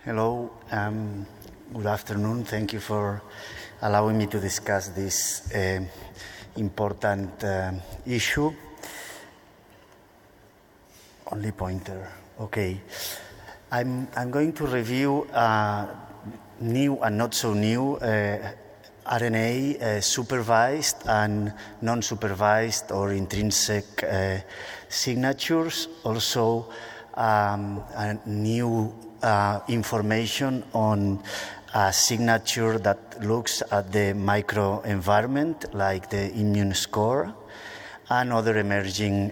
Hello, good afternoon. Thank you for allowing me to discuss this important issue. Only pointer. Okay. I'm going to review new and not so new RNA supervised and non-supervised or intrinsic signatures. Also, a new information on a signature that looks at the microenvironment, like the Inmunoscore, and other emerging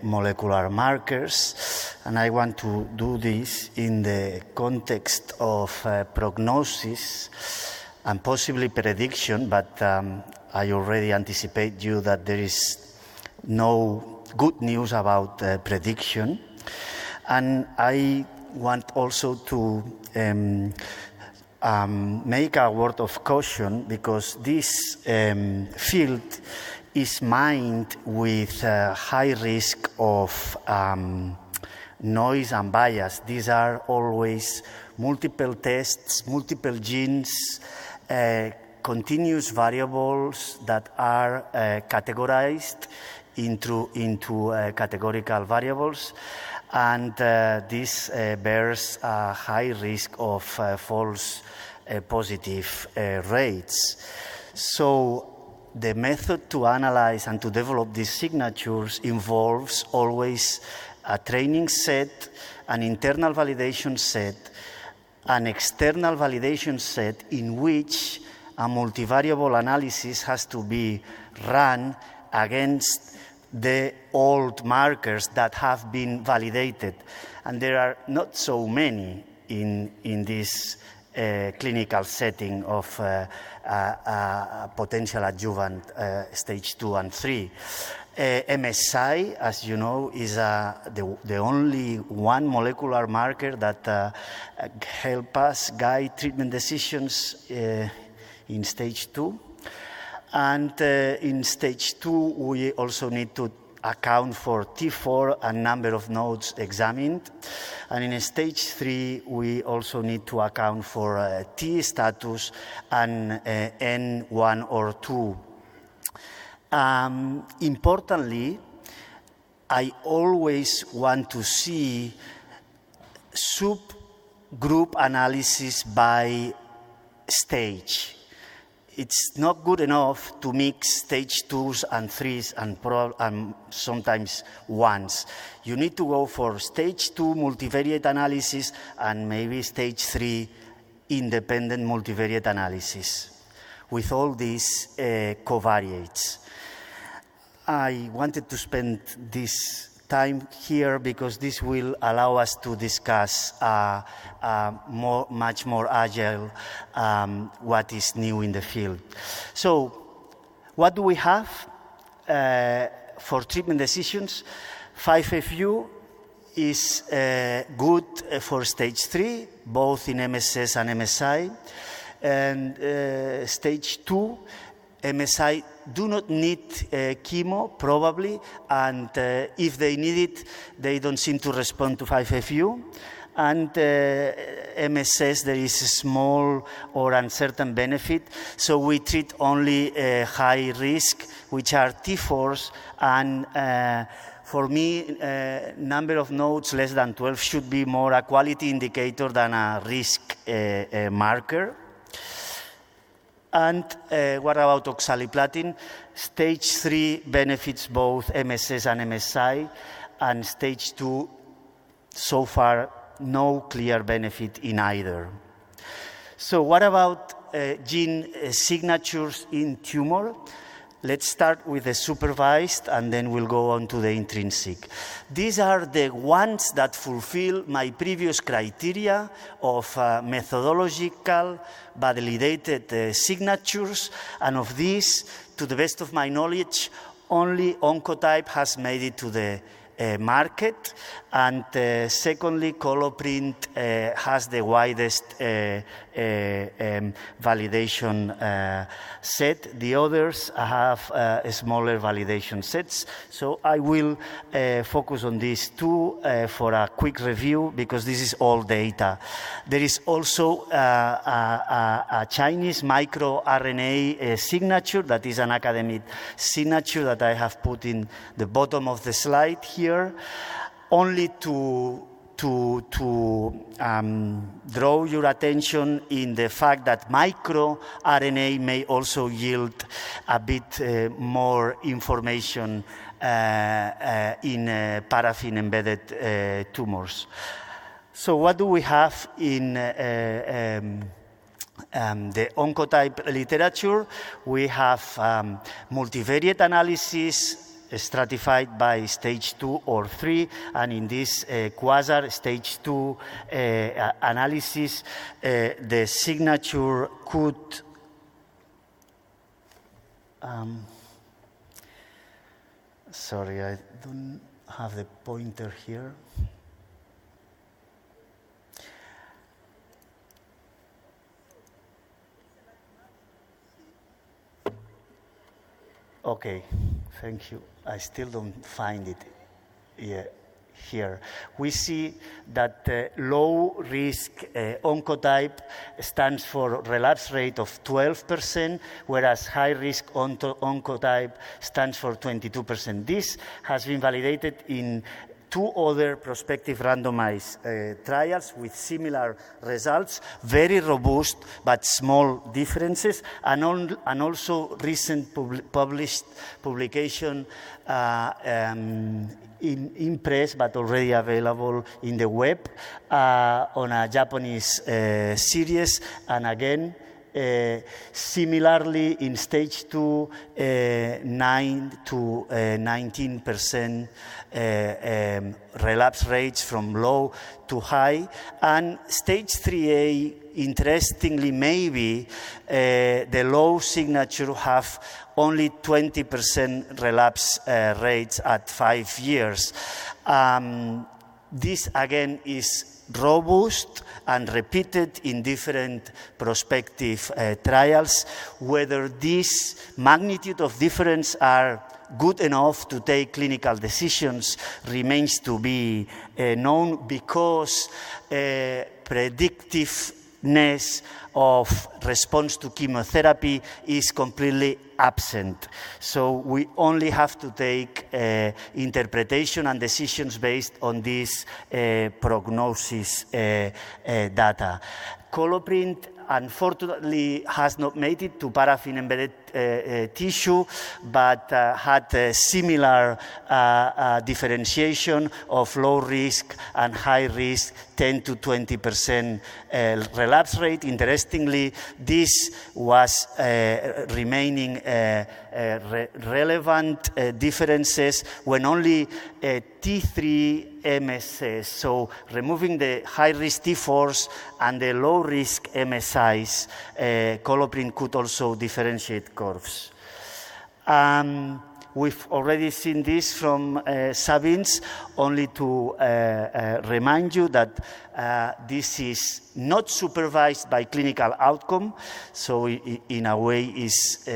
molecular markers. And I want to do this in the context of prognosis and possibly prediction, but I already anticipate you that there is no good news about prediction. And I want also to make a word of caution, because this field is mined with high risk of noise and bias. These are always multiple tests, multiple genes, continuous variables that are categorized into categorical variables. And this bears a high risk of false positive rates. So the method to analyze and to develop these signatures involves always a training set, an internal validation set, an external validation set in which a multivariable analysis has to be run against the old markers that have been validated. And there are not so many in this clinical setting of potential adjuvant stage 2 and 3. MSI, as you know, is the only one molecular marker that help us guide treatment decisions in stage 2. And in stage 2, we also need to account for T4 and number of nodes examined. And in stage 3, we also need to account for T status and N1 or 2. Importantly, I always want to see subgroup analysis by stage. It's not good enough to mix stage 2s and 3s and sometimes 1s. You need to go for stage 2 multivariate analysis and maybe stage 3 independent multivariate analysis with all these covariates. I wanted to spend this time here because this will allow us to discuss much more agile what is new in the field. So what do we have for treatment decisions? 5FU is good for stage 3, both in MSS and MSI. And stage 2, MSI do not need chemo, probably, and if they need it, they don't seem to respond to 5FU. And MSS, there is a small or uncertain benefit, so we treat only high risk, which are T4s, and for me, number of nodes less than 12 should be more a quality indicator than a risk marker. And what about oxaliplatin? Stage 3 benefits both MSS and MSI, and stage 2, so far, no clear benefit in either. So what about gene signatures in tumor? Let's start with the supervised, and then we'll go on to the intrinsic. These are the ones that fulfill my previous criteria of methodological, validated signatures, and of these, to the best of my knowledge, only Oncotype has made it to the market. And secondly, Coloprint has the widest validation set. The others have smaller validation sets. So I will focus on these two for a quick review, because this is all data. There is also a Chinese microRNA signature that is an academic signature that I have put in the bottom of the slide here, only to draw your attention in the fact that microRNA may also yield a bit more information in paraffin-embedded tumors. So what do we have in the oncotype literature? We have multivariate analysis stratified by stage 2 or 3, and in this quasar stage 2 analysis, the signature could sorry, I don't have the pointer here. Okay, thank you. I still don't find it here. We see that low risk oncotype stands for relapse rate of 12%, whereas high risk oncotype stands for 22%. This has been validated in 2 other prospective randomized trials with similar results, very robust but small differences, and also recent published publication in press, but already available in the web on a Japanese series. And again, similarly in stage 2, 9 to 19% relapse rates from low to high, and stage 3A, interestingly, maybe the low signature have only 20% relapse rates at 5 years. This again is robust and repeated in different prospective trials. Whether this magnitude of difference are good enough to take clinical decisions remains to be known, because predictiveness of response to chemotherapy is completely absent. So we only have to take interpretation and decisions based on this prognosis data. Coloprint, unfortunately, has not made it to paraffin-embedded tissue, but had a similar differentiation of low risk and high risk, 10 to 20% relapse rate. Interestingly, this was remaining relevant differences when only T3 MSS, so removing the high-risk T4s and the low-risk MSIs, Coloprint could also differentiate curves. We've already seen this from Sabins, only to remind you that this is not supervised by clinical outcome, so in a way is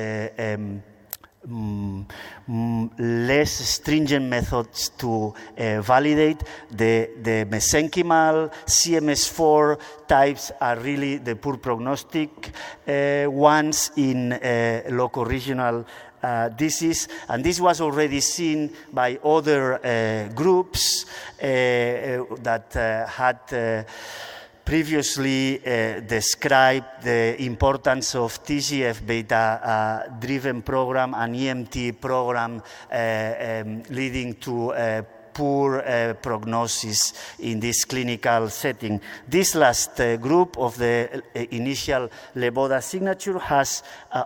less stringent methods to validate. The mesenchymal CMS4 types are really the poor prognostic ones in locoregional disease, and this was already seen by other groups that had previously described the importance of TGF-beta driven program and EMT program leading to poor prognosis in this clinical setting. This last group of the initial Leboda signature has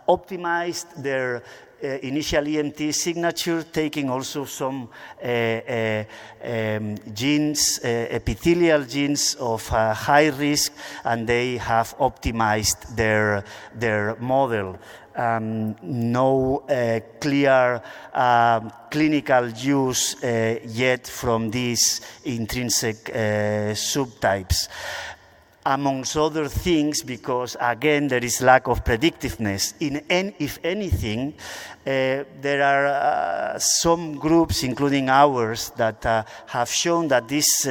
optimized their initial EMT signature, taking also some genes, epithelial genes of high risk, and they have optimized their model. No clear clinical use yet from these intrinsic subtypes. Amongst other things, because again there is lack of predictiveness. If anything, there are some groups, including ours, that have shown that these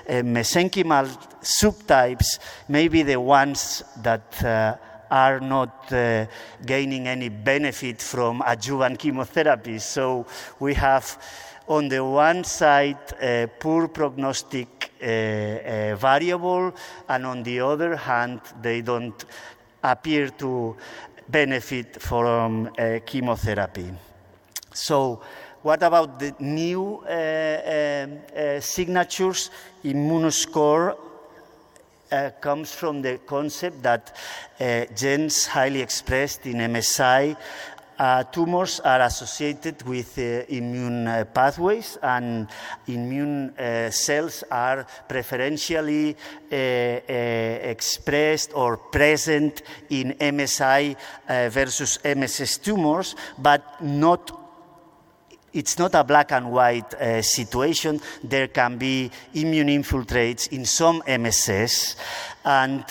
mesenchymal subtypes may be the ones that are not gaining any benefit from adjuvant chemotherapy. So we have, on the one side, a poor prognostic variable, and on the other hand, they don't appear to benefit from chemotherapy. So what about the new signatures? Inmunoscore comes from the concept that genes highly expressed in MSI tumors are associated with immune pathways, and immune cells are preferentially expressed or present in MSI versus MSS tumors, but it's not a black and white situation. There can be immune infiltrates in some MSS, and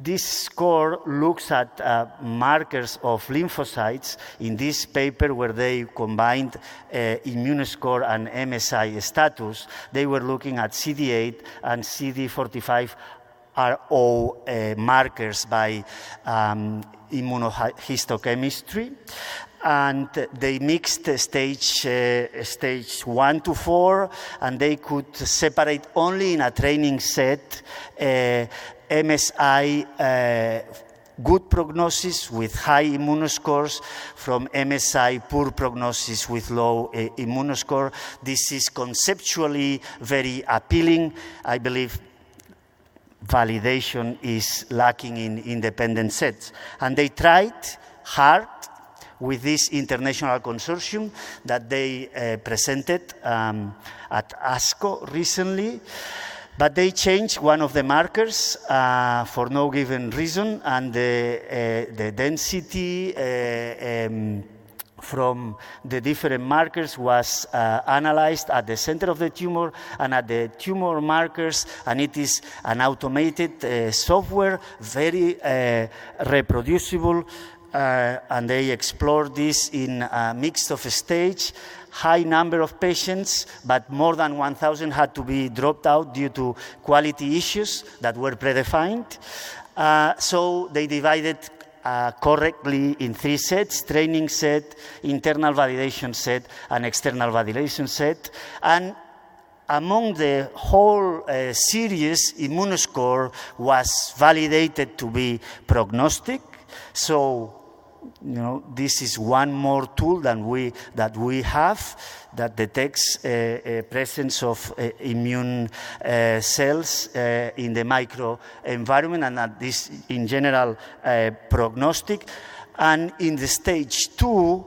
this score looks at markers of lymphocytes. In this paper, where they combined Immunoscore and MSI status, they were looking at CD8 and CD45-RO markers by immunohistochemistry. And they mixed stage 1 to 4, and they could separate only in a training set MSI good prognosis with high immunoscores from MSI poor prognosis with low immunoscore. This is conceptually very appealing. I believe validation is lacking in independent sets. And they tried hard with this international consortium that they presented at ASCO recently. But they changed one of the markers for no given reason, and the density from the different markers was analyzed at the center of the tumor and at the tumor markers, and it is an automated software, very reproducible, and they explored this in a mix of stage, high number of patients, but more than 1,000 had to be dropped out due to quality issues that were predefined. So they divided correctly in 3 sets: training set, internal validation set, and external validation set. And among the whole series, Immunoscore was validated to be prognostic. So, this is one more tool that we have that detects presence of immune cells in the microenvironment, and that is in general prognostic. And in the stage 2,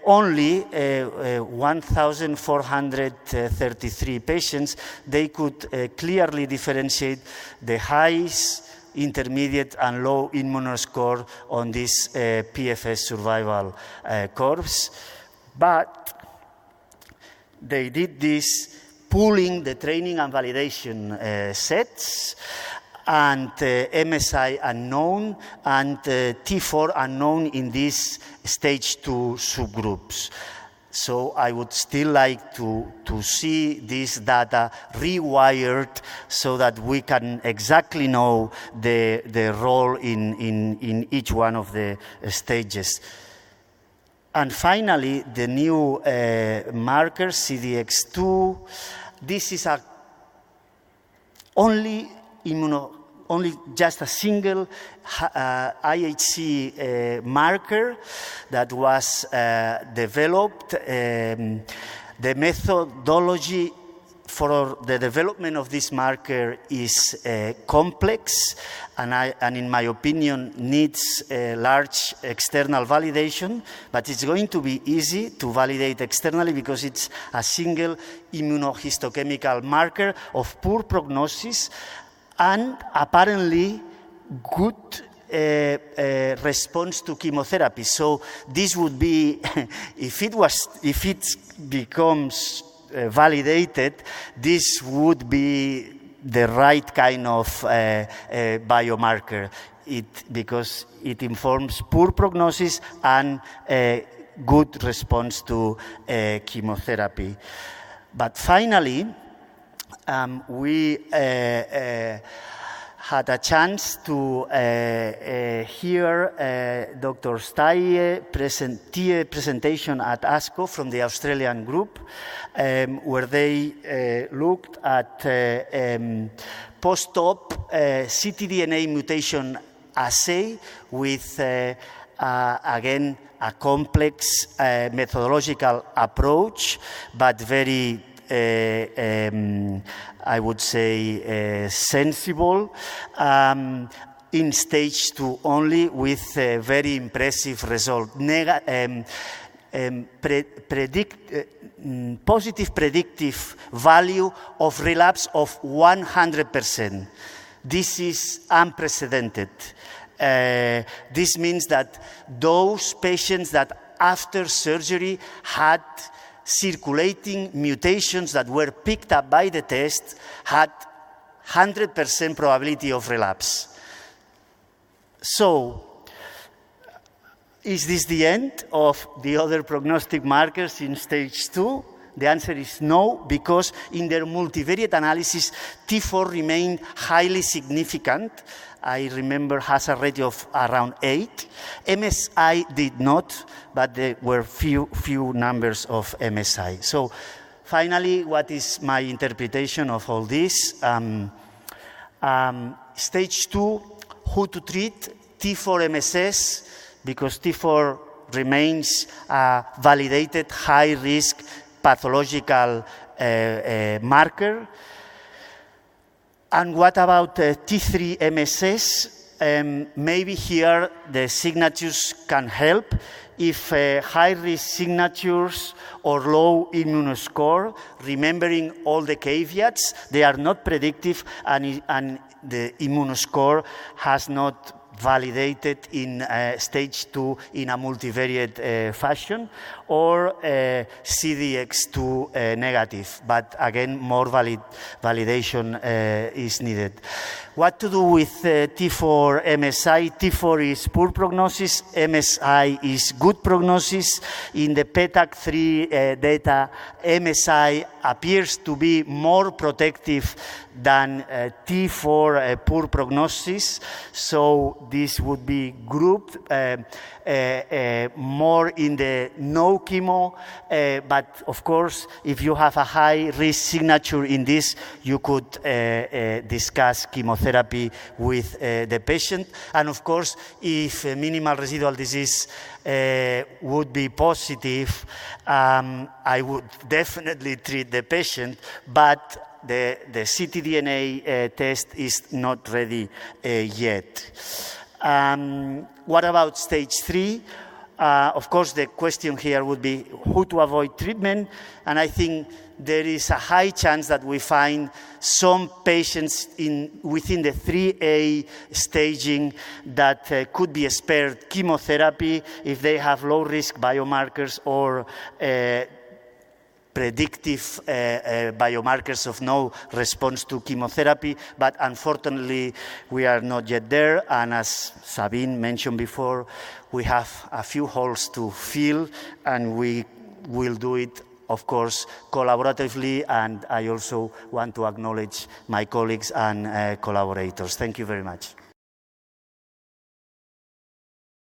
only 1,433 patients, they could clearly differentiate the highs, intermediate and low Immunoscore on this PFS survival curves. But they did this pooling the training and validation sets, and MSI unknown and T4 unknown in these stage 2 subgroups. So I would still like to see this data rewired so that we can exactly know the role in each one of the stages. And finally, the new marker, CDX2. This is only just a single IHC marker that was developed. The methodology for the development of this marker is complex, and in my opinion needs a large external validation, but it's going to be easy to validate externally because it's a single immunohistochemical marker of poor prognosis and apparently good response to chemotherapy. So this would be, if it becomes validated, this would be the right kind of biomarker, because it informs poor prognosis and good response to chemotherapy. But finally, we had a chance to hear Dr. Steyer's presentation at ASCO from the Australian group, where they looked at post-op ctDNA mutation assay with, again, a complex methodological approach, but very I would say sensible, in stage 2 only, with a very impressive result. Positive predictive value of relapse of 100%. This is unprecedented. This means that those patients that after surgery had circulating mutations that were picked up by the test had 100% probability of relapse. So, is this the end of the other prognostic markers in stage 2? The answer is no, because in their multivariate analysis, T4 remained highly significant. I remember hazard ratio of around 8. MSI did not, but there were few numbers of MSI. So finally, what is my interpretation of all this? Stage 2, who to treat? T4 MSS, because T4 remains a validated high-risk pathological marker. And what about T3 MSS? Maybe here the signatures can help. If high-risk signatures or low Inmunoscore, remembering all the caveats, they are not predictive, and the Inmunoscore has not validated in stage 2 in a multivariate fashion, or CDX2 negative, but again more validation is needed. What to do with T4 MSI? T4 is poor prognosis, MSI is good prognosis. In the PETAC3 data, MSI appears to be more protective than T4 poor prognosis, so this would be grouped more in the no chemo, but of course, if you have a high risk signature in this, you could discuss chemotherapy with the patient. And of course, if minimal residual disease would be positive, I would definitely treat the patient, but the ctDNA test is not ready yet. What about stage 3? Of course, the question here would be who to avoid treatment, and I think there is a high chance that we find some patients within the 3A staging that could be spared chemotherapy if they have low-risk biomarkers or predictive biomarkers of no response to chemotherapy, but unfortunately we are not yet there, and as Sabine mentioned before, we have a few holes to fill, and we will do it, of course, collaboratively, and I also want to acknowledge my colleagues and collaborators. Thank you very much.